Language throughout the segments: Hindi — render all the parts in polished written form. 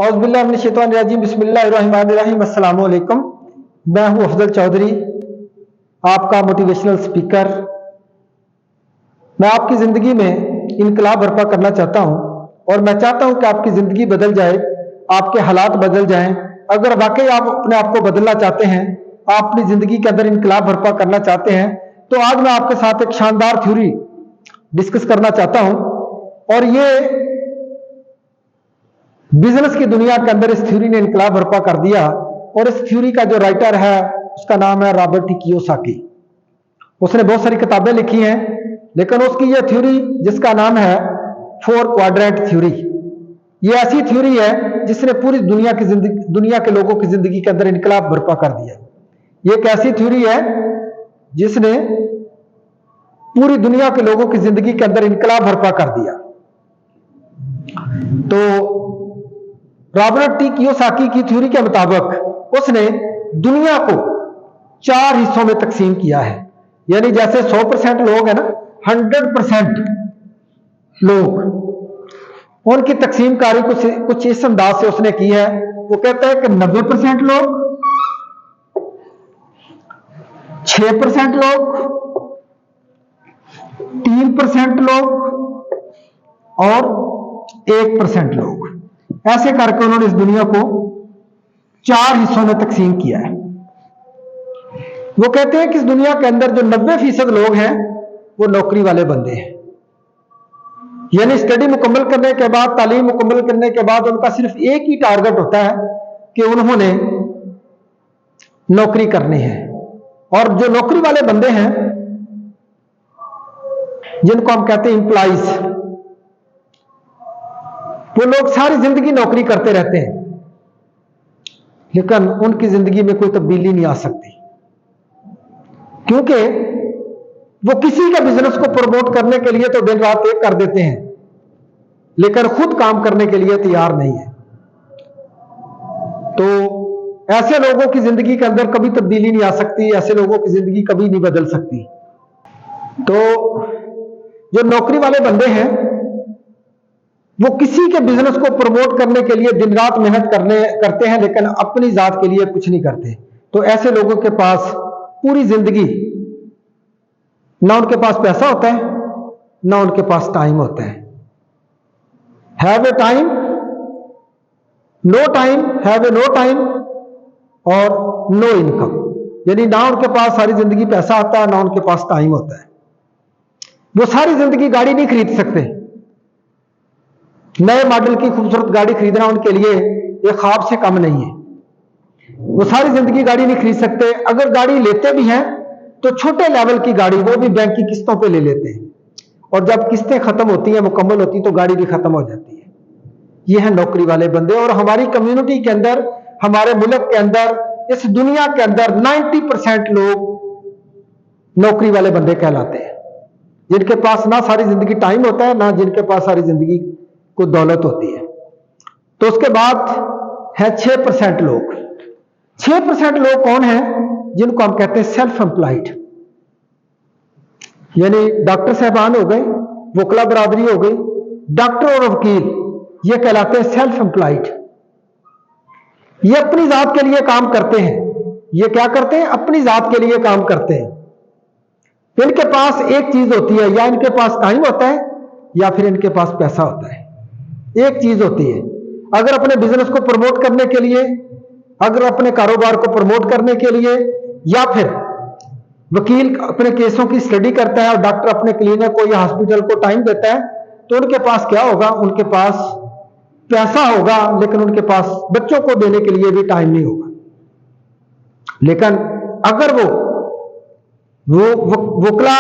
औज़ुबिल्लाहि मिनश्शैतानिर्रजीम बिस्मिल्लाहिर्रहमानिर्रहीम। अस्सलाम वालेकुम। मैं हूं अफजल चौधरी, आपका मोटिवेशनल स्पीकर। मैं आपकी ज़िंदगी में इनकलाब बर्पा करना चाहता हूं और मैं चाहता हूं कि आपकी ज़िंदगी बदल जाए, आपके हालात बदल जाएं। अगर वाकई आप अपने आप को बदलना चाहते हैं, आप अपनी ज़िंदगी के अंदर इनकलाब बर्पा करना चाहते हैं, तो आज मैं आपके साथ एक शानदार थ्योरी डिस्कस करना चाहता हूं। और ये बिजनेस की दुनिया के अंदर इस थ्योरी ने इनकलाब बर्पा कर दिया। और इस थ्योरी का जो राइटर है उसका नाम है रॉबर्ट टी कियोसाकी। उसने बहुत सारी किताबें लिखी हैं, लेकिन उसकी ये थ्योरी जिसका नाम है 4 क्वाड्रेंट थ्योरी, ये ऐसी थ्योरी है जिसने पूरी दुनिया के लोगों की जिंदगी के अंदर इनकलाब बर्पा कर दिया। ये एक ऐसी थ्योरी है जिसने पूरी दुनिया के लोगों की जिंदगी के अंदर इनकलाब बर्पा कर दिया। तो रॉबर्ट टी कियोसाकी की थ्योरी के मुताबिक उसने दुनिया को 4 हिस्सों में तकसीम किया है। यानी जैसे 100% लोग हैं ना, 100% लोग, उनकी तकसीम कारी कुछ इस अंदाज से उसने की है। वो कहता है कि 90% लोग, 6% लोग, 3% लोग और 1% लोग, ऐसे करके उन्होंने इस दुनिया को 4 हिस्सों में तकसीम किया है। वो कहते हैं कि इस दुनिया के अंदर जो 90% लोग हैं वो नौकरी वाले बंदे हैं। यानी स्टडी मुकम्मल करने के बाद, तालीम मुकम्मल करने के बाद उनका सिर्फ एक ही टारगेट होता है कि उन्होंने नौकरी करनी है। और जो नौकरी वाले बंदे हैं, जिनको हम कहते हैं एम्प्लॉइज, वो लोग सारी जिंदगी नौकरी करते रहते हैं, लेकिन उनकी जिंदगी में कोई तब्दीली नहीं आ सकती, क्योंकि वो किसी का बिजनेस को प्रमोट करने के लिए तो दिन रात एक कर देते हैं, लेकिन खुद काम करने के लिए तैयार नहीं है। तो ऐसे लोगों की जिंदगी के अंदर कभी तब्दीली नहीं आ सकती, ऐसे लोगों की जिंदगी कभी नहीं बदल सकती। तो जो नौकरी वाले बंदे हैं वो किसी के बिजनेस को प्रमोट करने के लिए दिन रात मेहनत करते हैं, लेकिन अपनी जात के लिए कुछ नहीं करते। तो ऐसे लोगों के पास पूरी जिंदगी ना उनके पास पैसा होता है, ना उनके पास टाइम होता है। Have a time, no time, have a no time और नो इनकम। यानी ना उनके पास सारी जिंदगी पैसा आता है, ना उनके पास टाइम होता है। वो सारी जिंदगी गाड़ी नहीं खरीद सकते। नए मॉडल की खूबसूरत गाड़ी खरीदना उनके लिए एक ख्वाब से कम नहीं है। वो सारी जिंदगी गाड़ी नहीं खरीद सकते। अगर गाड़ी लेते भी हैं तो छोटे लेवल की गाड़ी, वो भी बैंक की किस्तों पे ले लेते हैं, और जब किस्तें खत्म होती हैं, मुकम्मल होती, तो गाड़ी भी खत्म हो जाती है। ये है नौकरी वाले बंदे। और हमारी कम्युनिटी के अंदर, हमारे मुल्क के अंदर, इस दुनिया के अंदर 90% लोग नौकरी वाले बंदे कहलाते हैं, जिनके पास ना सारी जिंदगी टाइम होता है, ना जिनके पास सारी जिंदगी को दौलत होती है। तो उसके बाद है 6% लोग। 6% लोग कौन है? जिनको हम कहते हैं सेल्फ एम्प्लॉयड। यानी डॉक्टर साहबान हो गए, वकला बरादरी हो गई, डॉक्टर और वकील, ये कहलाते हैं सेल्फ एम्प्लॉयड। ये अपनी जात के लिए काम करते हैं। ये क्या करते हैं? अपनी जात के लिए काम करते हैं। इनके पास एक चीज होती है, या इनके पास टाइम होता है या फिर इनके पास पैसा होता है। एक चीज होती है, अगर अपने बिजनेस को प्रमोट करने के लिए, अगर अपने कारोबार को प्रमोट करने के लिए, या फिर वकील अपने केसों की स्टडी करता है और डॉक्टर अपने क्लिनिक को या हॉस्पिटल को टाइम देता है, तो उनके पास क्या होगा? उनके पास पैसा होगा, लेकिन उनके पास बच्चों को देने के लिए भी टाइम नहीं होगा। लेकिन अगर वो वकला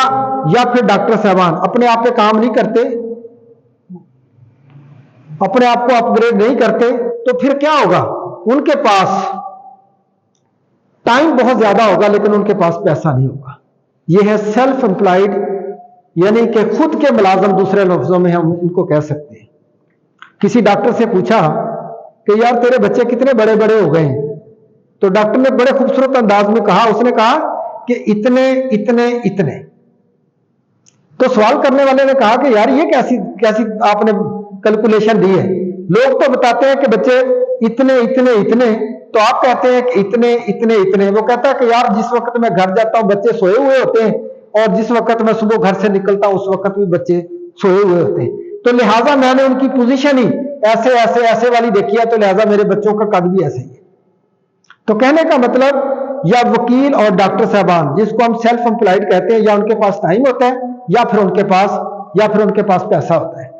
या फिर डॉक्टर साहबान अपने आप पे काम नहीं करते, अपने आप को अपग्रेड नहीं करते, तो फिर क्या होगा? उनके पास टाइम बहुत ज्यादा होगा, लेकिन उनके पास पैसा नहीं होगा। यह है सेल्फ एम्प्लॉयड, यानी कि खुद के मुलाजम, दूसरे लफ्जों में हम इनको कह सकते हैं। किसी डॉक्टर से पूछा कि यार तेरे बच्चे कितने बड़े बड़े हो गए हैं, तो डॉक्टर ने बड़े खूबसूरत अंदाज में कहा, उसने कहा कि इतने इतने इतने। तो सवाल करने वाले ने कहा कि यार ये कैसी कैसी आपने कैलकुलेशन दी है? लोग तो बताते हैं कि बच्चे इतने इतने इतने, तो आप कहते हैं कि इतने इतने इतने। वो कहता है कि यार जिस वक्त मैं घर जाता हूं बच्चे सोए हुए होते हैं, और जिस वक्त मैं सुबह घर से निकलता हूं उस वक्त भी बच्चे सोए हुए होते हैं। तो लिहाजा मैंने उनकी पोजीशन ही ऐसे ऐसे ऐसे वाली देखी है, तो लिहाजा मेरे बच्चों का कद भी ऐसे ही है। तो कहने का मतलब, या वकील और डॉक्टर साहबान जिसको हम सेल्फ एम्प्लॉयड कहते हैं, या उनके पास टाइम होता है या फिर उनके पास पैसा होता है।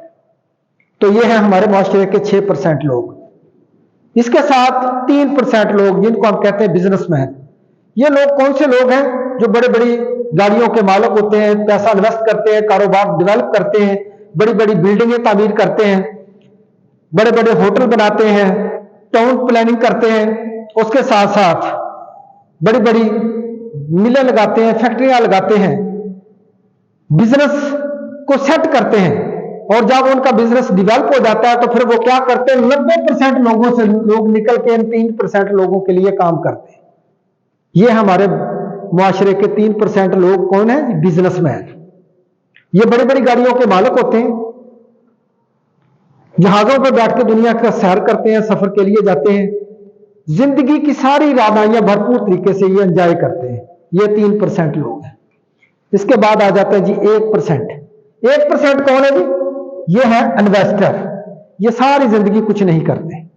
तो ये है हमारे माशरे के 6% लोग। इसके साथ 3% लोग जिनको हम कहते हैं बिजनेसमैन। ये लोग कौन से लोग हैं? जो बड़े बड़ी गाड़ियों के मालिक होते हैं, पैसा इन्वेस्ट करते हैं, कारोबार डेवलप करते हैं, बड़ी बड़ी बिल्डिंगें तामीर करते हैं, बड़े बड़े होटल बनाते हैं, टाउन प्लानिंग करते हैं, उसके साथ साथ बड़ी बड़ी मिलें लगाते हैं, फैक्ट्रियां लगाते हैं, बिजनेस को सेट करते हैं। और जब उनका बिजनेस डेवलप हो जाता है तो फिर वो क्या करते हैं, 90% लोगों से लोग निकल के इन 3% लोगों के लिए काम करते हैं। ये हमारे मुआशरे के 3% लोग कौन है? बिजनेसमैन। ये बड़ी बड़ी गाड़ियों के मालिक होते हैं, जहाजों पर बैठ के दुनिया का सैर करते हैं, सफर के लिए जाते हैं, जिंदगी की सारी राहदारियां भरपूर तरीके से ये एंजॉय करते हैं। ये 3% लोग हैं। इसके बाद आ जाता है जी 1%। 1% कौन है जी? ये है इन्वेस्टर। ये सारी जिंदगी कुछ नहीं करते,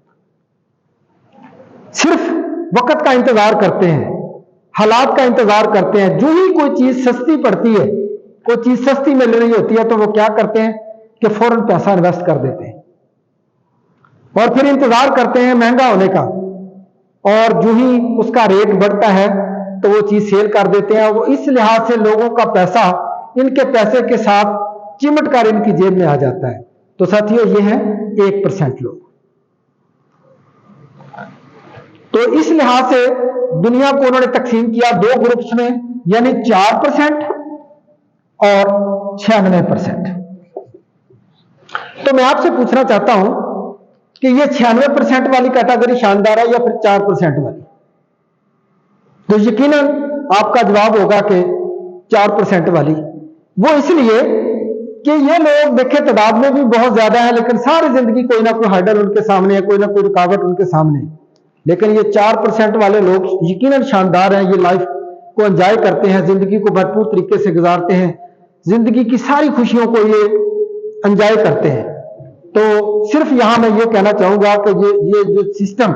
सिर्फ वक्त का इंतजार करते हैं, हालात का इंतजार करते हैं। जो ही कोई चीज सस्ती पड़ती है, कोई चीज सस्ती मिल रही होती है, तो वो क्या करते हैं कि फौरन पैसा इन्वेस्ट कर देते हैं और फिर इंतजार करते हैं महंगा होने का, और जो ही उसका रेट बढ़ता है तो वो चीज सेल कर देते हैं। वो इस लिहाज से लोगों का पैसा इनके पैसे के साथ चिमट कर इनकी जेब में आ जाता है। तो साथियों, ये है 1% लोग। तो इस लिहाज से दुनिया को उन्होंने तकसीम किया 2 ग्रुप्स में, यानी 4% और 96%। तो मैं आपसे पूछना चाहता हूं कि ये 96% वाली कैटेगरी शानदार है या फिर 4% वाली? तो यकीनन आपका जवाब होगा कि 4% वाली। वो इसलिए कि ये लोग देखे तादाद में भी बहुत ज्यादा है, लेकिन सारी जिंदगी कोई ना कोई हर्डल उनके सामने है, कोई ना कोई रुकावट उनके सामने है। लेकिन ये 4% वाले लोग यकीनन शानदार हैं। ये लाइफ को एंजॉय करते हैं, जिंदगी को भरपूर तरीके से गुजारते हैं, जिंदगी की सारी खुशियों को ये एंजॉय करते हैं। तो सिर्फ यहां मैं ये कहना चाहूंगा कि ये जो सिस्टम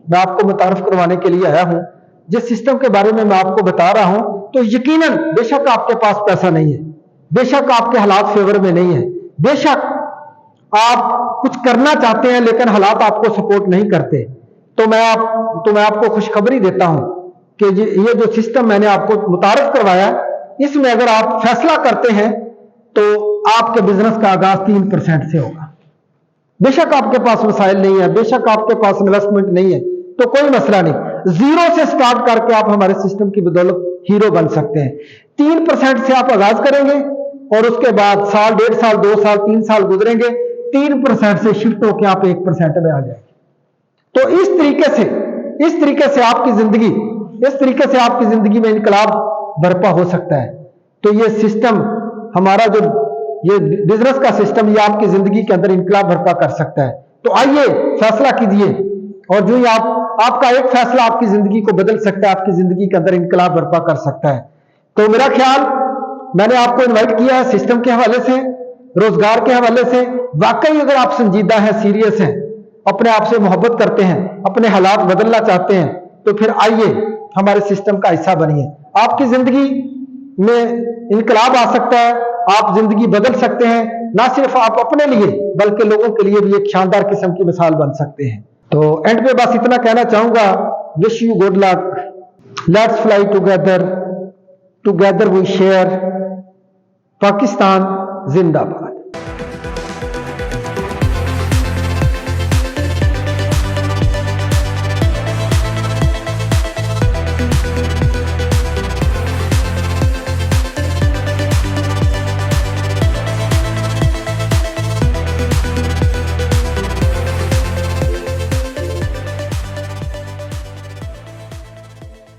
मैं आपको मुतारफ करवाने के लिए आया हूं, जिस सिस्टम के बारे में मैं आपको बता रहा हूं, तो यकीनन बेशक आपके पास पैसा नहीं है, बेशक आपके हालात फेवर में नहीं है, बेशक आप कुछ करना चाहते हैं लेकिन हालात आपको सपोर्ट नहीं करते, तो मैं आपको खुशखबरी देता हूं कि ये जो सिस्टम मैंने आपको मुतारफ करवाया, इसमें अगर आप फैसला करते हैं तो आपके बिजनेस का आगाज 3% से होगा। बेशक आपके पास वसाइल नहीं है, बेशक आपके पास इन्वेस्टमेंट नहीं है, तो कोई मसला नहीं, 0 से स्टार्ट करके आप हमारे सिस्टम की बदौलत हीरो बन सकते हैं। 3% से आप आगाज करेंगे और उसके बाद साल, 1.5 साल, 2 साल, 3 साल गुजरेंगे, 3% से शिफ्ट होकर आप 1% में आ जाएंगे। तो इस तरीके से आपकी जिंदगी में इनकलाब बर्पा हो सकता है। तो ये सिस्टम हमारा जो ये बिजनेस का सिस्टम, ये आपकी जिंदगी के अंदर इनकलाब बर्पा कर सकता है। तो आइए फैसला कीजिए, और जो ही आपका एक फैसला आपकी जिंदगी को बदल सकता है, आपकी जिंदगी के अंदर इनकलाब बर्पा कर सकता है। तो मेरा ख्याल, मैंने आपको इन्वाइट किया है सिस्टम के हवाले से, रोजगार के हवाले से। वाकई अगर आप संजीदा हैं, सीरियस हैं, अपने आप से मोहब्बत करते हैं, अपने हालात बदलना चाहते हैं, तो फिर आइए हमारे सिस्टम का हिस्सा बनिए। आपकी जिंदगी में इनकलाब आ सकता है, आप जिंदगी बदल सकते हैं, ना सिर्फ आप अपने लिए बल्कि लोगों के लिए भी एक शानदार किस्म की मिसाल बन सकते हैं। तो एंड पे बस इतना कहना चाहूंगा, wish you good luck, let's fly together, together we share, Pakistan जिंदाबाद।